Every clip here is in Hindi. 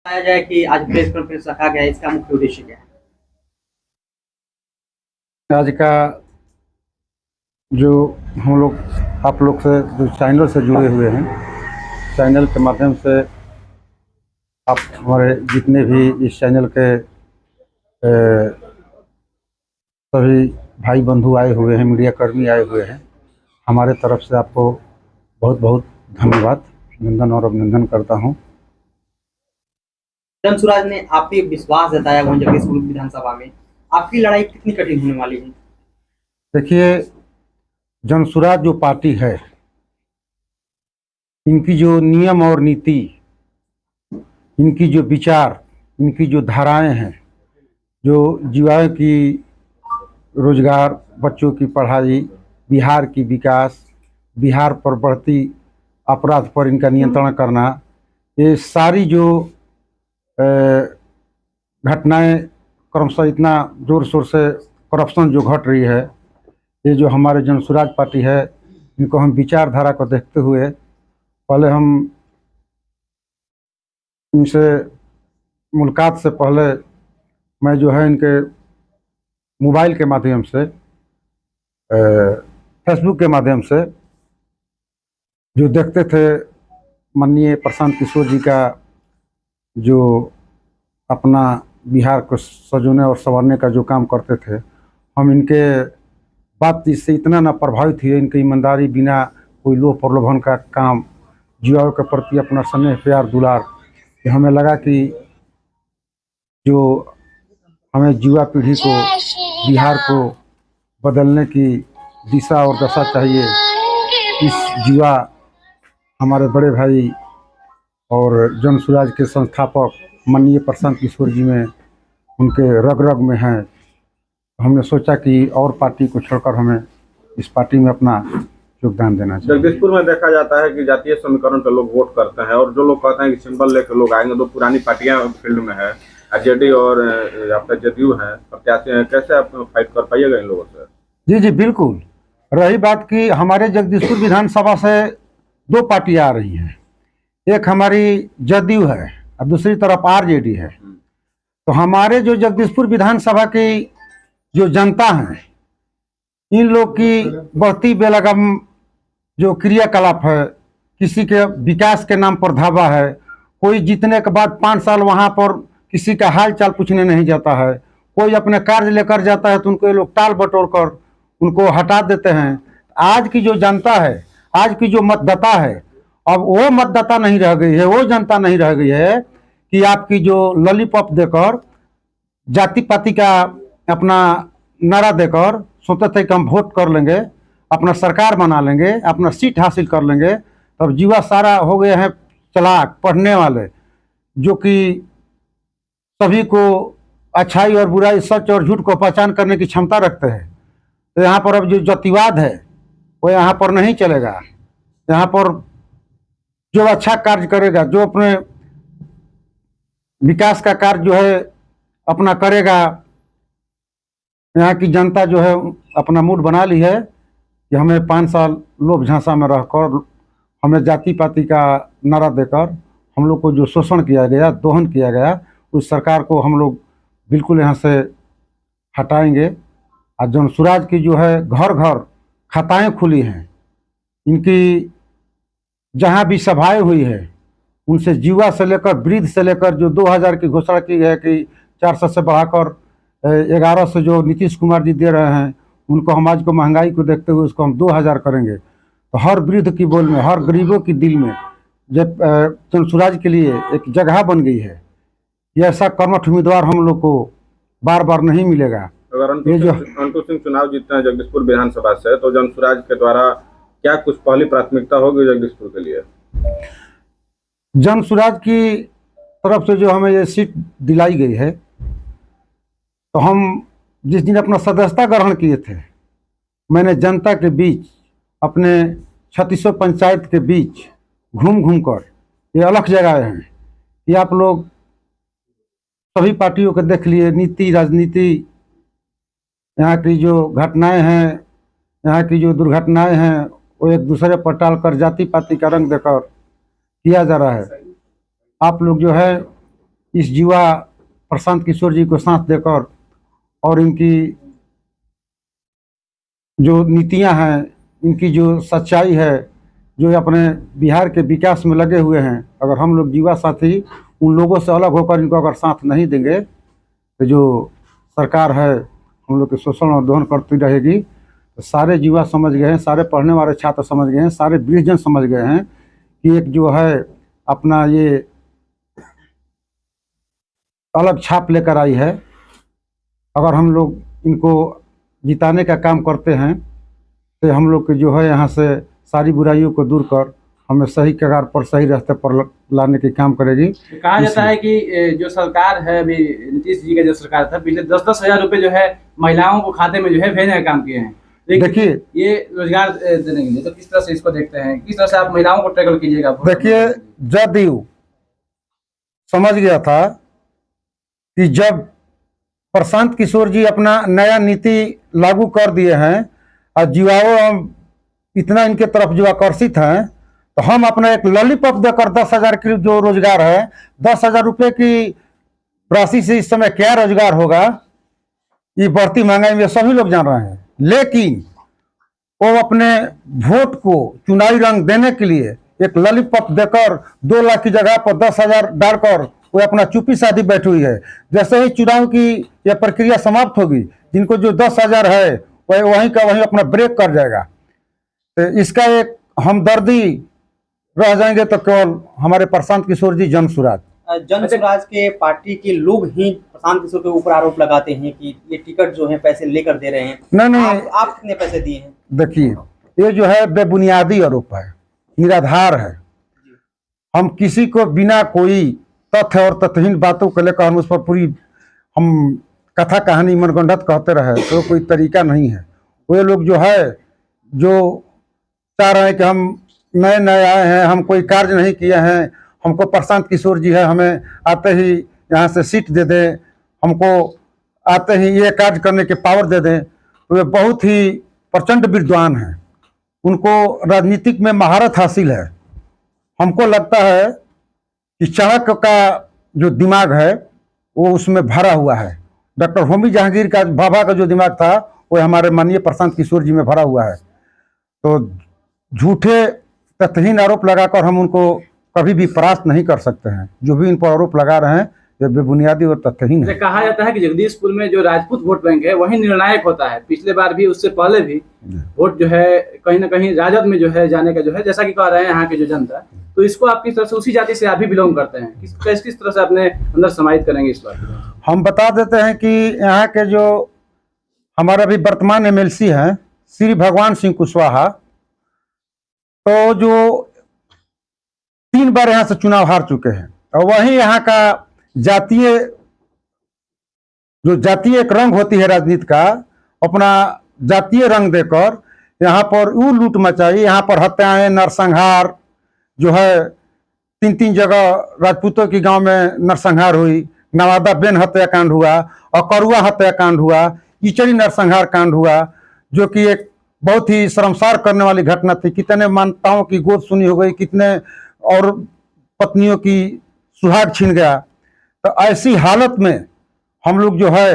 बताया जाए कि आज प्रेस कॉन्फ्रेंस रखा गया है, इसका मुख्य उद्देश्य क्या है? आज का जो हम लोग आप लोग से जो चैनल से जुड़े हुए हैं, चैनल के माध्यम से आप हमारे जितने भी इस चैनल के सभी भाई बंधु आए हुए हैं, मीडिया कर्मी आए हुए हैं, हमारे तरफ से आपको बहुत बहुत धन्यवाद, वंदन और अभिनंदन करता हूं। जनसुराज ने आप पे विश्वास जताया वहीं जगदीशपुर विधानसभा में, आपकी लड़ाई कितनी कठिन होने वाली है? देखिए, जनसुराज जो पार्टी है, इनकी जो नियम और नीति, इनकी जो विचार, इनकी जो धाराएं हैं, जो युवाओं की रोजगार, बच्चों की पढ़ाई, बिहार की विकास, बिहार पर बढ़ती अपराध पर इनका नियंत्रण करना, ये सारी जो घटनाएं क्रमशः इतना जोर शोर से करप्शन जो घट रही है, ये जो हमारे जनसुराज पार्टी है, इनको हम विचारधारा को देखते हुए पहले हम इनसे मुलाकात से पहले मैं जो है इनके मोबाइल के माध्यम से, फेसबुक के माध्यम से जो देखते थे माननीय प्रशांत किशोर जी का जो अपना बिहार को सजोने और संवारने का जो काम करते थे, हम इनके बातचीत से इतना ना प्रभावित हुए, इनकी ईमानदारी, बिना कोई लोभ प्रलोभन का काम, युवाओं के प्रति अपना स्नेह प्यार दुलार, कि हमें लगा कि जो हमें युवा पीढ़ी को, बिहार को बदलने की दिशा और दशा चाहिए, इस युवा हमारे बड़े भाई और जनसुराज के संस्थापक माननीय प्रशांत किशोर जी में, उनके रग रग में हैं। हमने सोचा कि और पार्टी को छोड़कर हमें इस पार्टी में अपना योगदान देना चाहिए। जगदीशपुर में देखा जाता है कि जातीय समीकरण पर लोग वोट करते हैं, और जो लोग कहते हैं कि सिंबल लेकर लोग आएंगे, तो पुरानी पार्टियां फील्ड में है, आरजेडी और आपका जदयू है, प्रत्याशी हैं, कैसे आप फाइट कर पाइएगा इन लोगों से? जी जी बिल्कुल। रही बात कि हमारे जगदीशपुर विधानसभा से दो पार्टियां आ रही हैं, एक हमारी जदयू है और दूसरी तरफ आरजेडी है। तो हमारे जो जगदीशपुर विधानसभा की जो जनता है, इन लोग की बढ़ती बेलगाम जो क्रियाकलाप है, किसी के विकास के नाम पर धावा है, कोई जीतने के बाद 5 साल वहाँ पर किसी का हाल चाल पूछने नहीं जाता है, कोई अपने कार्य लेकर जाता है तो उनको ये लोग टाल बटोर कर उनको हटा देते हैं। आज की जो जनता है, आज की जो मतदाता है, अब वो मतदाता नहीं रह गई है, वो जनता नहीं रह गई है कि आपकी जो लॉलीपॉप देकर, जाति पाति का अपना नारा देकर सोचते थे कि हम वोट कर लेंगे, अपना सरकार बना लेंगे, अपना सीट हासिल कर लेंगे। तब युवा सारा हो गए हैं चालाक, पढ़ने वाले, जो कि सभी को अच्छाई और बुराई, सच और झूठ को पहचान करने की क्षमता रखते हैं। तो यहाँ पर अब जो जातिवाद है वो यहाँ पर नहीं चलेगा। यहाँ पर जो अच्छा कार्य करेगा, जो अपने विकास का कार्य जो है अपना करेगा, यहाँ की जनता जो है अपना मूड बना ली है कि हमें 5 साल लोभ झांसा में रहकर, हमें जाति पाति का नारा देकर हम लोग को जो शोषण किया गया, दोहन किया गया, उस सरकार को हम लोग बिल्कुल यहाँ से हटाएंगे। और जनसुराज की जो है घर घर खाताएं खुली हैं, इनकी जहाँ भी सभाएं हुई है, उनसे युवा से लेकर वृद्ध से लेकर, जो 2000 की घोषणा की है कि 400 से बढ़ाकर 1100 जो नीतीश कुमार जी दे रहे हैं, उनको हम आज को महंगाई को देखते हुए उसको हम 2000 करेंगे। तो हर वृद्ध की बोल में, हर गरीबों की दिल में जब जनसुराज के लिए एक जगह बन गई है। ये ऐसा कर्मठ उम्मीदवार हम लोग को बार बार नहीं मिलेगा। अगर अंटू सिंह चुनाव जीतते हैं जगदीशपुर विधानसभा से, तो जनसुराज के द्वारा क्या कुछ पहली प्राथमिकता होगी जगदीशपुर के लिए? जनसुराज की तरफ से जो हमें ये सीट दिलाई गई है, तो हम जिस दिन अपना सदस्यता ग्रहण किए थे, मैंने जनता के बीच, अपने 3600 पंचायत के बीच घूम घूम कर ये अलख जगाए हैं कि आप लोग सभी पार्टियों को देख लिए, नीति राजनीति, यहाँ की जो घटनाएं हैं, यहाँ की जो दुर्घटनाएं हैं, वो एक दूसरे पर टालकर जाति पाति का रंग देकर किया जा रहा है। आप लोग जो है इस युवा प्रशांत किशोर जी को साथ देकर और इनकी जो नीतियां हैं, इनकी जो सच्चाई है, जो अपने बिहार के विकास में लगे हुए हैं, अगर हम लोग युवा साथी उन लोगों से अलग होकर इनको अगर साथ नहीं देंगे तो जो सरकार है हम लोग के शोषण और दोहन करती रहेगी। तो सारे युवा समझ गए हैं, सारे पढ़ने वाले छात्र समझ गए हैं, सारे वृद्धजन समझ गए हैं कि एक जो है अपना ये अलग छाप लेकर आई है। अगर हम लोग इनको जिताने का काम करते हैं तो हम लोग के जो है यहाँ से सारी बुराइयों को दूर कर हमें सही कगार पर, सही रास्ते पर लाने के काम करेगी। कहा जाता है कि जो सरकार है अभी नीतीश जी का जो सरकार था, पिछले 10-10 हजार रुपए जो है महिलाओं को खाते में जो है भेजने का काम किए हैं। देखिए ये रोजगार देने के लिए तो किस तरह से इसको देखते हैं, किस तरह से आप महिलाओं को टैकल कीजिएगा? देखिए, जदयू समझ गया था कि जब प्रशांत किशोर जी अपना नया नीति लागू कर दिए हैं और युवाओं इतना इनके तरफ जो आकर्षित हैं, तो हम अपना एक लॉलीपॉप देकर 10,000 की जो रोजगार है, 10,000 रुपये की राशि से इस समय क्या रोजगार होगा, ये बढ़ती महंगाई में सभी लोग जान रहे हैं। लेकिन वो अपने वोट को चुनावी रंग देने के लिए एक लॉलीपॉप देकर 2 लाख की जगह पर 10,000 डालकर वो अपना चुप्पी साधी बैठी हुई है। जैसे ही चुनाव की यह प्रक्रिया समाप्त होगी, जिनको जो 10,000 है वह वहीं का वहीं अपना ब्रेक कर जाएगा। तो इसका एक हमदर्दी रह जाएंगे तो केवल हमारे प्रशांत किशोर जी जन सुराज। जन स्वराज के पार्टी के लोग ही प्रशांत किशोर के ऊपर आरोप लगाते हैं कि ये टिकट जो है पैसे लेकर दे रहे हैं। नहीं, आप कितने पैसे दिए हैं? देखिए, ये जो है बेबुनियादी आरोप है, निराधार है। हम किसी को बिना कोई तथ्य और तथ्यहीन बातों को लेकर हम उस पर पूरी हम कथा कहानी मनगढ़ंत कहते रहे तो कोई तरीका नहीं है। वे लोग जो है जो चाह रहे हैं कि हम नए नए आए हैं, हम कोई कार्य नहीं किए हैं, हमको प्रशांत किशोर जी है, हमें आते ही यहाँ से सीट दे दें, हमको आते ही ये कार्य करने के पावर दे दें, तो वे बहुत ही प्रचंड विद्वान हैं, उनको राजनीतिक में महारत हासिल है। हमको लगता है कि चाणक्य का जो दिमाग है वो उसमें भरा हुआ है। डॉक्टर होमी जहांगीर का भाभा का जो दिमाग था वो हमारे माननीय प्रशांत किशोर जी में भरा हुआ है। तो झूठे तथ्यहीन आरोप लगाकर हम उनको कभी भी परास्त नहीं कर सकते हैं। जो भी इन पर आरोप लगा रहे हैं ये बेबुनियादी और तथ्यहीन है। कहा जाता है कि जगदीशपुर में जो राजपूत वोट बैंक है वही निर्णायक होता है। पिछले बार भी, उससे पहले भी वोट जो है कहीं ना कहीं राजद में जो है जाने का जो है, जैसा कि कह रहे हैं यहाँ के जो जनता, तो इसको आप किस तरह से, उसी जाति से आप भी बिलोंग करते हैं, किस तरह से अपने अंदर समाहित करेंगे इस बात को? हम बता देते हैं कि यहाँ के जो हमारे अभी वर्तमान MLC हैं श्री भगवान सिंह कुशवाहा, तो जो 3 बार यहाँ से चुनाव हार चुके हैं और वही यहाँ का जातीय एक रंग होती है राजनीति का, अपना जातीय रंग देकर यहाँ पर वो लूट मचाई। यहाँ पर हत्याएं, नरसंहार जो है 3-3 जगह राजपूतों की गांव में नरसंहार हुई। नवादा बेन हत्याकांड हुआ, अकरुआ हत्याकांड हुआ, इचरी नरसंहार कांड हुआ, जो कि एक बहुत ही शर्मसार करने वाली घटना थी। कितने माताओं की गोद सुनी हो गई, कितने और पत्नियों की सुहाग छीन गया। तो ऐसी हालत में हम लोग जो है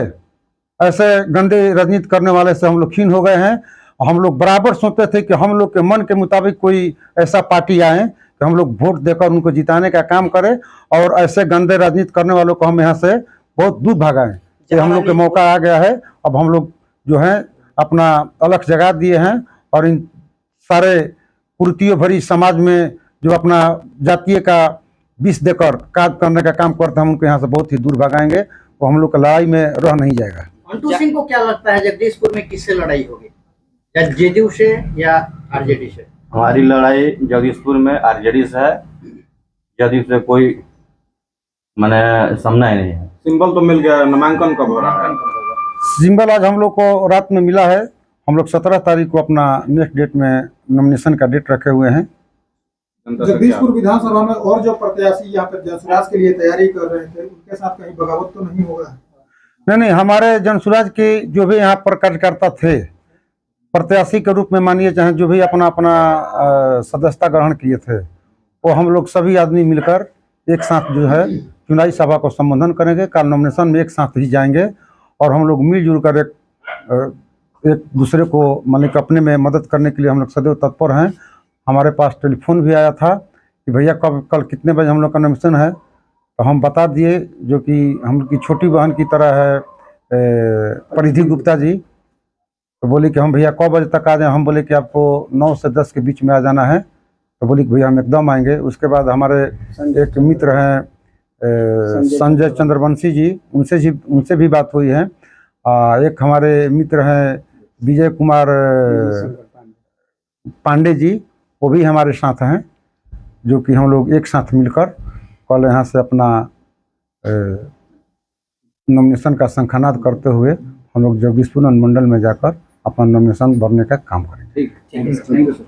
ऐसे गंदे राजनीति करने वाले से हम लोग खीन हो गए हैं। हम लोग बराबर सोचते थे कि हम लोग के मन के मुताबिक कोई ऐसा पार्टी आए कि हम लोग वोट देकर उनको जिताने का काम करें और ऐसे गंदे राजनीति करने वालों को हम यहाँ से बहुत दूर भगाएं। कि हम लोग के मौका आ गया है, अब हम लोग जो है अपना अलग जगह दिए हैं और इन सारे कुरीतियों भरी समाज में जो अपना जातीय का विष देकर कार्य करने का काम करते हैं, हम उनको यहाँ से बहुत ही दूर भगाएंगे। वो हम लोग का लड़ाई में रह नहीं जाएगा। अंटू सिंह को क्या लगता है जगदीशपुर में किससे लड़ाई होगी, या जेडीयू से या आरजेडी से? हमारी लड़ाई जगदीशपुर में आरजेडी से है, जदयू से कोई मैंने सामना ही नहीं है। सिंबल तो मिल गया, नामांकन कब हो रहा है? सिंबल आज हम लोग को रात में मिला है। हम लोग 17 तारीख को अपना नेक्स्ट डेट में नॉमिनेशन का डेट रखे हुए हैं। जगदीशपुर विधानसभा में और जो प्रत्याशी यहाँ पर जनसुराज के लिए तैयारी कर रहे थे, उनके साथ कहीं बगावत तो नहीं होगा? नहीं, हमारे जनसुराज के जो भी यहाँ पर कार्यकर्ता थे, प्रत्याशी के रूप में मानिए चाहे जो भी अपना सदस्यता ग्रहण किए थे, वो हम लोग सभी आदमी मिलकर एक साथ जो है चुनावी सभा को संबोधन करेंगे। कल नॉमिनेशन में एक साथ ही जाएंगे और हम लोग मिलजुल कर एक दूसरे को मतलब अपने में मदद करने के लिए हम लोग सदैव तत्पर हैं। हमारे पास टेलीफोन भी आया था कि भैया कल कितने बजे हम लोग का नॉमिनेशन है, तो हम बता दिए, जो कि हम लोग की छोटी बहन की तरह है परिधि गुप्ता जी। तो बोले कि हम भैया कब बजे तक आ जाएं? हम बोले कि आपको 9 से 10 के बीच में आ जाना है। तो बोले कि भैया हम एकदम आएंगे। उसके बाद हमारे एक मित्र हैं संजय चंद्रवंशी जी, उनसे भी बात हुई है। एक हमारे मित्र हैं विजय कुमार पांडे जी, वो भी हमारे साथ हैं, जो कि हम लोग एक साथ मिलकर कल यहाँ से अपना नॉमिनेशन का शंखनाद करते हुए हम लोग जगदीशपुर अनुमंडल में जाकर अपना नॉमिनेशन भरने का काम करेंगे। ठीक, थैंक यू सर।